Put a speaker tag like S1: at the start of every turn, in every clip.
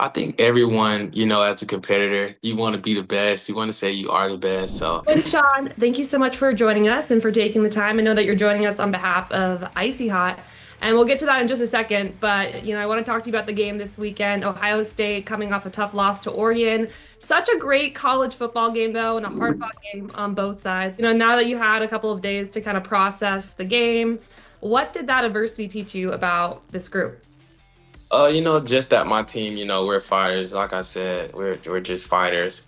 S1: I think everyone, as a competitor, you want to be the best. You want to say you are the best. So,
S2: Quinshon, thank you so much for joining us and for taking the time. I know that you're joining us on behalf of Icy Hot, and we'll get to that in just a second. But, I want to talk to you about the game this weekend. Ohio State coming off a tough loss to Oregon. Such a great college football game, though, and a hard-fought game on both sides. Now that you had a couple of days to kind of process the game, what did that adversity teach you about this group?
S1: just that my team, we're fighters. Like I said, we're just fighters.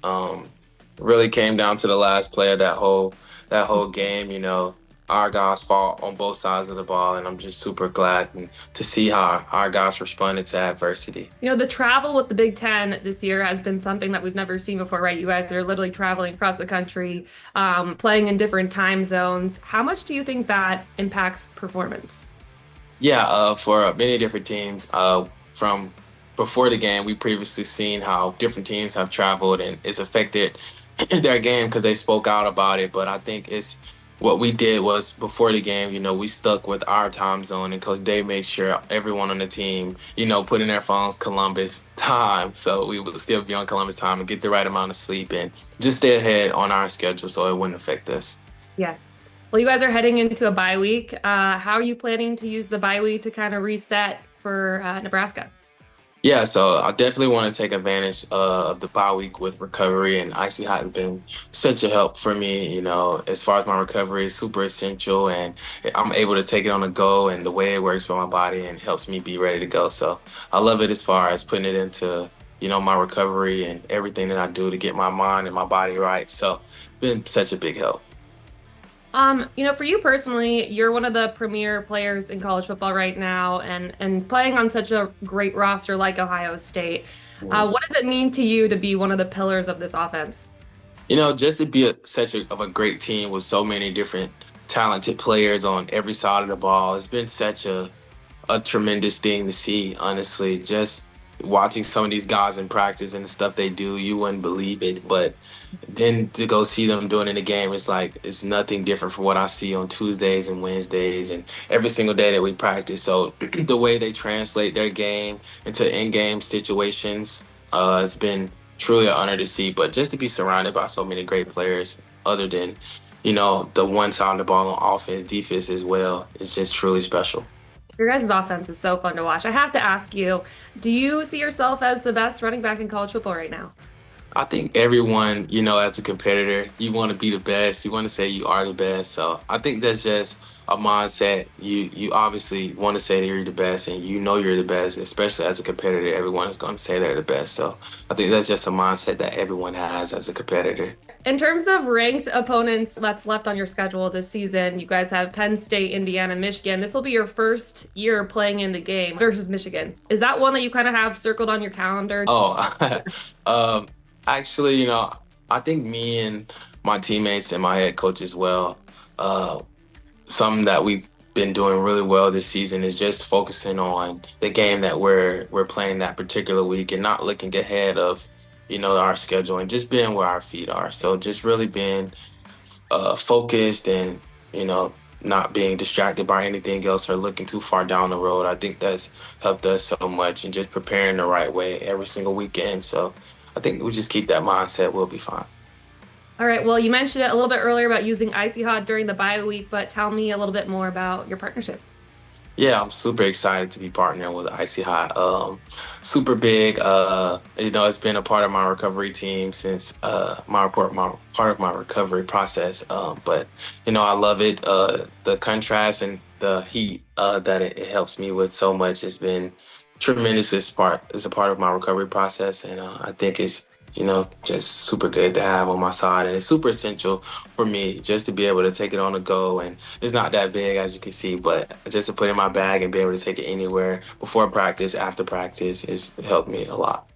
S1: Really came down to the last play of that whole game. Our guys fought on both sides of the ball, and I'm just super glad to see how our guys responded to adversity.
S2: The travel with the Big Ten this year has been something that we've never seen before, right? You guys are literally traveling across the country, playing in different time zones. How much do you think that impacts performance?
S1: Yeah, for many different teams, from before the game, we previously seen how different teams have traveled and it's affected their game because they spoke out about it. But I think it's what we did was before the game, we stuck with our time zone and Coach Dave made sure everyone on the team, put in their phones Columbus time. So we would still be on Columbus time and get the right amount of sleep and just stay ahead on our schedule so it wouldn't affect us.
S2: Yeah. Well, you guys are heading into a bye week. How are you planning to use the bye week to kind of reset for Nebraska?
S1: Yeah, so I definitely want to take advantage of the bye week with recovery, and Icy Hot has been such a help for me. As far as my recovery is super essential, and I'm able to take it on the go, and the way it works for my body and helps me be ready to go. So I love it as far as putting it into my recovery and everything that I do to get my mind and my body right. So it's been such a big help.
S2: For you personally, you're one of the premier players in college football right now, and playing on such a great roster like Ohio State. What does it mean to you to be one of the pillars of this offense?
S1: Just to be such a great team with so many different talented players on every side of the ball, it's been such a tremendous thing to see, honestly. Just watching some of these guys in practice and the stuff they do, you wouldn't believe it. But then to go see them doing it in the game, it's like it's nothing different from what I see on Tuesdays and Wednesdays and every single day that we practice. So the way they translate their game into in-game situations, it's been truly an honor to see. But just to be surrounded by so many great players, other than the one side of the ball on offense, defense as well, it's just truly special.
S2: Your guys' offense is so fun to watch. I have to ask you, do you see yourself as the best running back in college football right now?
S1: I think everyone, as a competitor, you want to be the best. You want to say you are the best. So I think that's just a mindset. You obviously want to say that you're the best, and you're the best. Especially as a competitor, everyone is going to say they're the best. So I think that's just a mindset that everyone has as a competitor.
S2: In terms of ranked opponents that's left on your schedule this season, you guys have Penn State, Indiana, Michigan. This will be your first year playing in the game versus Michigan. Is that one that you kind of have circled on your calendar?
S1: Oh, um, actually, I think me and my teammates and my head coach as well. Uh, Something that we've been doing really well this season is just focusing on the game that we're playing that particular week and not looking ahead of our schedule and just being where our feet are. So just really being focused and you know not being distracted by anything else or looking too far down the road. I think that's helped us so much and just preparing the right way every single weekend. So I think we just keep that mindset, we'll be fine.
S2: All right. Well, you mentioned it a little bit earlier about using Icy Hot during the bye week, but tell me a little bit more about your partnership.
S1: Yeah, I'm super excited to be partnering with Icy Hot. Super big. It's been a part of my recovery team since my part of my recovery process. But I love it. The contrast and the heat that it helps me with so much has been tremendous. As a part of my recovery process, and I think it's just super good to have on my side. And it's super essential for me just to be able to take it on the go. And it's not that big, as you can see, but just to put it in my bag and be able to take it anywhere before practice, after practice, has helped me a lot.